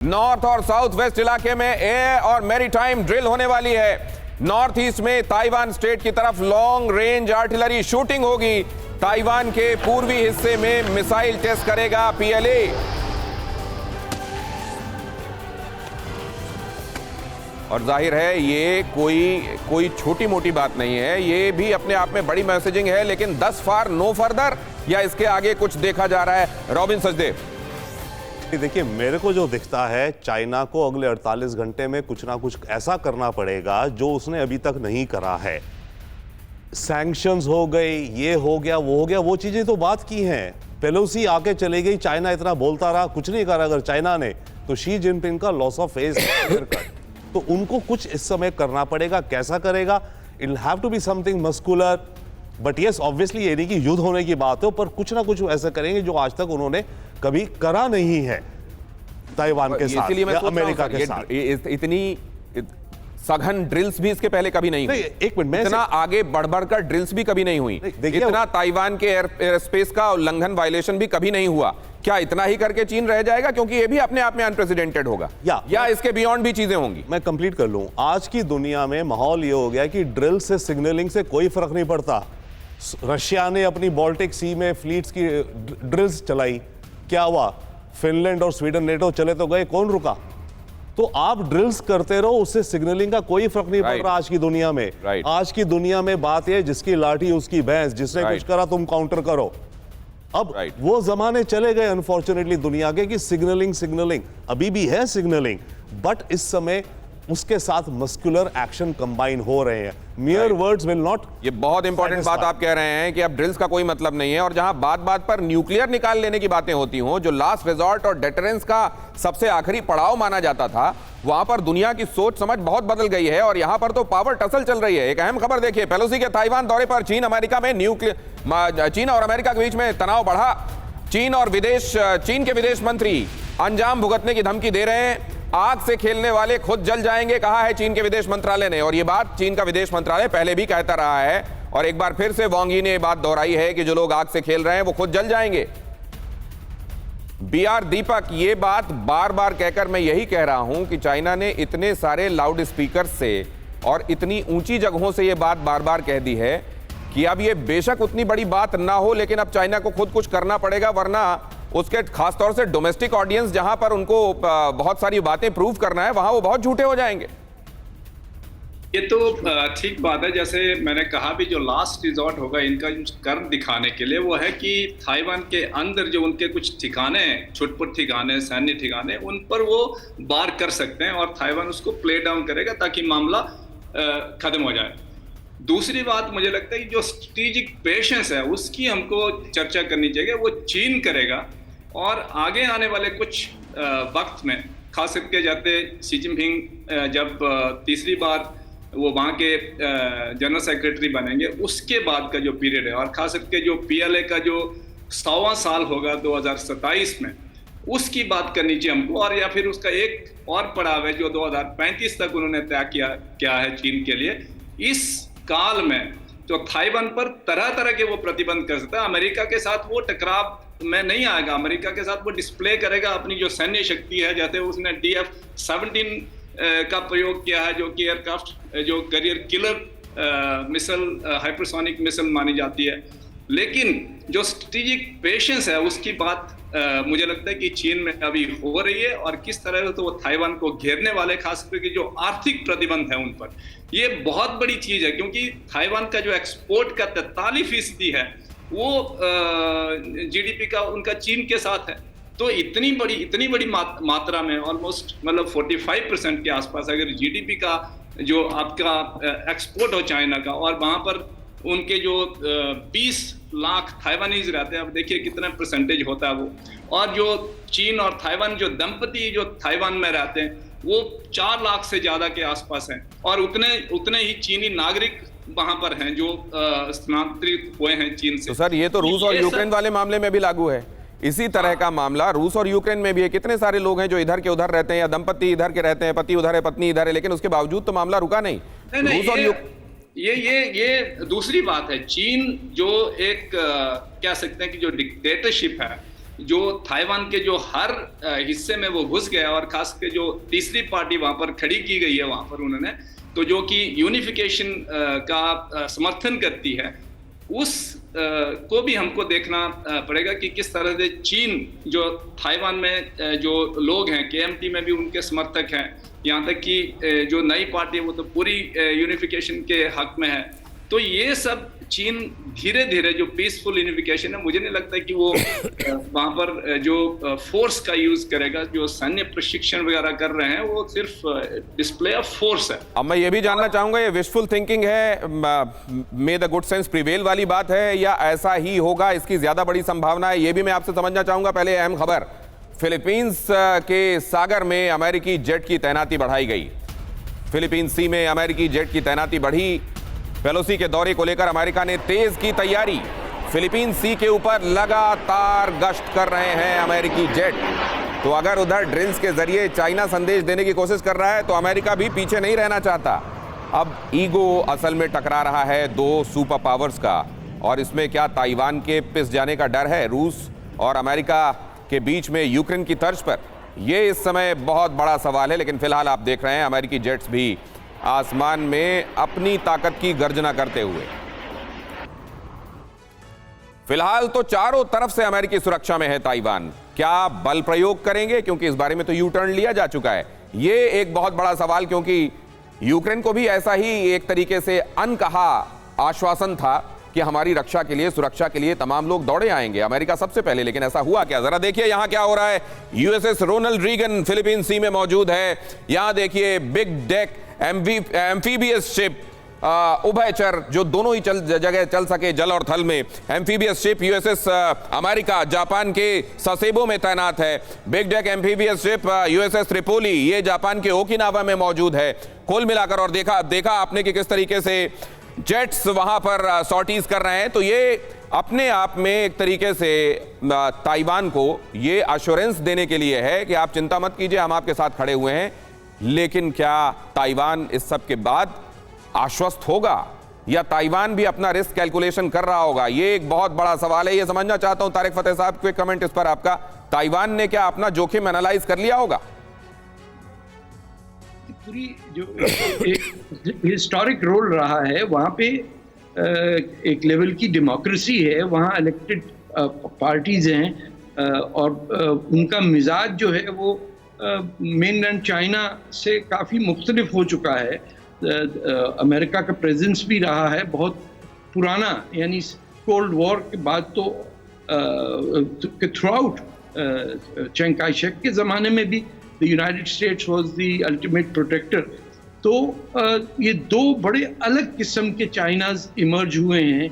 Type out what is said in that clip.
North और south west इलाके में एयर और मैरीटाइम ड्रिल होने वाली है। नॉर्थ ईस्ट में ताइवान स्टेट की तरफ लॉन्ग रेंज आर्टिलरी शूटिंग होगी। ताइवान के पूर्वी हिस्से में मिसाइल टेस्ट करेगा पीएलए। और जाहिर है ये कोई छोटी मोटी बात नहीं है, ये भी अपने आप में बड़ी मैसेजिंग है, लेकिन दस फार नो फर्दर या इसके आगे कुछ देखा जा रहा है। रॉबिन सचदेव, देखिए, मेरे को जो दिखता है चाइना को अगले 48 घंटे में कुछ ना कुछ ऐसा करना पड़ेगा जो उसने अभी तक नहीं करा है। सैंक्शंस हो गए, ये हो गया, वो हो गया, वो चीजें तो बात की हैं। पेलोसी आके चले गई, चाइना इतना बोलता रहा, कुछ नहीं करा अगर चाइना ने, तो शी जिनपिंग का लॉस ऑफ फेस तो उनको कुछ इस समय करना पड़ेगा। कैसा करेगा? It will have to be something muscular, but yes obviously ये नहीं कि युद्ध होने की बात हो, पर कुछ ना कुछ ऐसा करेंगे जो आज तक उन्होंने कभी करा नहीं है ताइवान के साथ या अमेरिका के साथ। इतनी सघन ड्रिल्स भी इसके पहले कभी नहीं हुई। एक मिनट, मैं इतना आगे बढ़ कर ड्रिल्स भी कभी नहीं हुई। इतना ताइवान के एयर स्पेस का उल्लंघन, वायलेशन भी कभी नहीं हुआ। क्या इतना ही करके चीन रह जाएगा? क्योंकि ये भी अपने आप में अनप्रेसिडेंटेड होगा या इसके बियॉन्ड भी चीजें होंगी। मैं कंप्लीट कर लूं। आज की दुनिया में माहौल ये हो गया कि ड्रिल से सिग्नलिंग से कोई फर्क नहीं पड़ता। रशिया ने अपनी बाल्टिक सी में फ्लीट्स की ड्रिल्स चलाई, क्या हुआ? फिनलैंड और स्वीडन नेटो चले तो गए, कौन रुका? तो आप ड्रिल्स करते रहो, उससे सिग्नलिंग का कोई फर्क नहीं पड़ रहा आज की दुनिया में। आज की दुनिया में बात है जिसकी लाठी उसकी भैंस, जिसने कुछ करा तुम काउंटर करो। अब वो जमाने चले गए अनफॉर्चुनेटली दुनिया के कि सिग्नलिंग अभी भी है सिग्नलिंग, बट इस समय उसके साथ मस्कुलर एक्शन कंबाइन हो रहे हैं। मियर वर्ड्स विल नॉट। ये बहुत इंपॉर्टेंट बात आप कह रहे हैं कि अब ड्रिल्स का कोई मतलब नहीं है। और जहां बात बात पर न्यूक्लियर निकाल लेने की बातें होती हों, जो लास्ट रिजॉर्ट और डेटरेंस का सबसे आखिरी पड़ाव माना जाता था, वहां पर दुनिया की सोच समझ बहुत बदल गई है और यहां पर तो पावर टसल चल रही है। एक अहम खबर देखिए, पेलोसी के ताइवान दौरे पर चीन और अमेरिका के बीच में तनाव बढ़ा। चीन के विदेश मंत्री अंजाम भुगतने की धमकी दे रहे हैं। आग से खेलने वाले खुद जल जाएंगे, कहा है चीन के विदेश मंत्रालय ने। और यह बात चीन का विदेश मंत्रालय पहले भी कहता रहा है और एक बार फिर से वांग यी ने यह बात दोहराई है कि जो लोग आग से खेल रहे हैं वो खुद जल जाएंगे। बीआर दीपक, ये बात बार बार कहकर मैं यही कह रहा हूं कि चाइना ने इतने सारे लाउड स्पीकर से और इतनी ऊंची जगहों से यह बात बार बार कह दी है कि अब ये बेशक उतनी बड़ी बात ना हो, लेकिन अब चाइना को खुद कुछ करना पड़ेगा, वरना उसके खासतौर से डोमेस्टिक ऑडियंस जहां पर उनको बहुत सारी बातें प्रूव करना है, वहां वो बहुत झूठे हो जाएंगे। ये तो ठीक बात है। जैसे मैंने कहा भी, जो लास्ट रिजॉर्ट होगा इनका कर्म दिखाने के लिए, वो है कि ताइवान के अंदर जो उनके कुछ ठिकाने हैं, छुटपुट ठिकाने, सैन्य ठिकाने, उन पर वो वार कर सकते हैं और ताइवान उसको प्ले डाउन करेगा ताकि मामला खत्म हो जाए। दूसरी बात मुझे लगता है कि जो स्ट्रेटेजिक पेशेंस है उसकी हमको चर्चा करनी चाहिए, वो चीन करेगा। और आगे आने वाले कुछ वक्त में, खास करके जाते शी जिनपिंग जब तीसरी बार वो वहाँ के जनरल सेक्रेटरी बनेंगे, उसके बाद का जो पीरियड है, और खास करके जो पीएलए का जो 100वां साल होगा 2027 में, उसकी बात करनी चाहिए हमको। और या फिर उसका एक और पड़ाव है जो 2035 तक उन्होंने तय किया है चीन के लिए। इस काल में तो ताइवान पर तरह तरह के वो प्रतिबंध कर सकता है। अमेरिका के साथ वो टकराव में नहीं आएगा, अमेरिका के साथ वो डिस्प्ले करेगा अपनी जो सैन्य शक्ति है। जैसे उसने DF-17 का प्रयोग किया है, जो कि एयरक्राफ्ट जो career killer missile, hypersonic missile मानी जाती है। लेकिन जो स्ट्रेटेजिक पेशेंस है उसकी बात मुझे लगता है कि चीन में अभी हो रही है। और किस तरह से तो वो ताइवान को घेरने वाले, खास करके जो आर्थिक प्रतिबंध है उन पर, ये बहुत बड़ी चीज है। क्योंकि ताइवान का जो एक्सपोर्ट का 43% है वो जीडीपी का उनका चीन के साथ है। तो इतनी बड़ी मात्रा में, ऑलमोस्ट मतलब 45% के आसपास अगर जीडीपी का जो आपका एक्सपोर्ट हो चाइना का, और वहां पर उनके जो 20 लाख ताइवानीज रहते हैं, अब देखिए कितना परसेंटेज होता है वो। और जो चीन और ताइवान जो दंपति जो ताइवान में रहते हैं वो 4 लाख से ज्यादा के आसपास हैं। और उतने ही चीनी नागरिक वहां पर हैं जो स्थानांतरित हुए हैं चीन से। तो सर, ये तो रूस और यूक्रेन वाले मामले में भी लागू है। इसी तरह का मामला रूस और यूक्रेन में भी है। कितने सारे लोग हैं जो इधर के उधर रहते हैं, या दंपति इधर के रहते हैं, पति उधर है पत्नी इधर है, लेकिन उसके बावजूद तो मामला रुका नहीं। रूस और ये दूसरी बात है। चीन जो एक कह सकते हैं कि जो डिक्टेटरशिप है, जो ताइवान के जो हर हिस्से में वो घुस गया, और खास के जो तीसरी पार्टी वहां पर खड़ी की गई है वहां पर उन्होंने, तो जो कि यूनिफिकेशन का समर्थन करती है, उस को भी हमको देखना पड़ेगा कि किस तरह से चीन, जो ताइवान में जो लोग हैं, केएमटी में भी उनके समर्थक हैं, यहाँ तक कि जो नई पार्टी है वो तो पूरी यूनिफिकेशन के हक में है। तो ये सब चीन धीरे धीरे जो पीसफुल यूनिफिकेशन है, मुझे नहीं लगता कि वो वहां पर जो फोर्स का यूज करेगा। जो सैन्य प्रशिक्षण वगैरह कर रहे हैं वो सिर्फ डिस्प्ले ऑफ फोर्स है। अब मैं ये भी जानना चाहूंगा, ये विशफुल थिंकिंग है, मे द गुड सेंस प्रिवेल वाली बात है, या ऐसा ही होगा, इसकी ज्यादा बड़ी संभावना है, ये भी मैं आपसे समझना चाहूंगा। पहले अहम खबर, फिलीपींस के सागर में अमेरिकी जेट की तैनाती बढ़ाई गई। फिलीपींस सी में अमेरिकी जेट की तैनाती बढ़ी। पेलोसी के दौरे को लेकर अमेरिका ने तेज की तैयारी। फिलीपींस सी के ऊपर लगातार गश्त कर रहे हैं अमेरिकी जेट। तो अगर उधर ड्रिल्स के जरिए चाइना संदेश देने की कोशिश कर रहा है तो अमेरिका भी पीछे नहीं रहना चाहता। अब ईगो असल में टकरा रहा है दो सुपर पावर्स का, और इसमें क्या ताइवान के पिस जाने का डर है रूस और अमेरिका के बीच में यूक्रेन की तर्ज पर? यह इस समय बहुत बड़ा सवाल है। लेकिन फिलहाल आप देख रहे हैं अमेरिकी जेट्स भी आसमान में अपनी ताकत की गर्जना करते हुए। फिलहाल तो चारों तरफ से अमेरिकी सुरक्षा में है ताइवान। क्या बल प्रयोग करेंगे, क्योंकि इस बारे में तो यू टर्न लिया जा चुका है। ये एक बहुत बड़ा सवाल, क्योंकि यूक्रेन को भी ऐसा ही एक तरीके से अनकहा आश्वासन था कि हमारी रक्षा के लिए, सुरक्षा के लिए तमाम लोग दौड़े आएंगे, अमेरिका सबसे पहले। लेकिन ऐसा हुआ क्या? जरा देखिए यहां क्या हो रहा है। यूएसएस रोनाल्ड रीगन फिलीपींस सी में मौजूद है। यहां देखिए बिग डेक एम्फीबियस शिप, उभयचर, जो दोनों ही जगह चल सके, जल और थल में। Amphibious ship USS America Japan के ससेबो में तैनात है। Big deck amphibious ship USS Tripoli, ये जापान के ओकिनावा में मौजूद है। कुल मिलाकर, और देखा आपने कि किस तरीके से जेट्स वहां पर सॉर्टीज कर रहे हैं। तो ये अपने आप में एक तरीके से ताइवान को ये एश्योरेंस देने के लिए है कि आप चिंता मत कीजिए, हम आपके साथ खड़े हुए हैं। लेकिन क्या ताइवान इस सब के बाद आश्वस्त होगा, या ताइवान भी अपना रिस्क कैलकुलेशन कर रहा होगा? ये एक बहुत बड़ा सवाल है। ये समझना चाहता हूं तारिक फतेह साहब, क्विक कमेंट इस पर आपका। ताइवान ने क्या अपना जोखिम एनालाइज कर लिया होगा? पूरी जो एक हिस्टोरिक रोल रहा है वहाँ पे, एक लेवल की डेमोक्रेसी है, वहाँ इलेक्टेड पार्टीज हैं, और उनका मिजाज जो है वो मेनलैंड चाइना से काफ़ी मुख्तलिफ हो चुका है। अमेरिका का प्रेजेंस भी रहा है बहुत पुराना, यानी कोल्ड वॉर के बाद तो थ्रू आउट चिंग काई शेक के ज़माने में भी the United States was the ultimate protector. तो ये दो बड़े अलग किस्म के चाइनाज इमर्ज हुए हैं।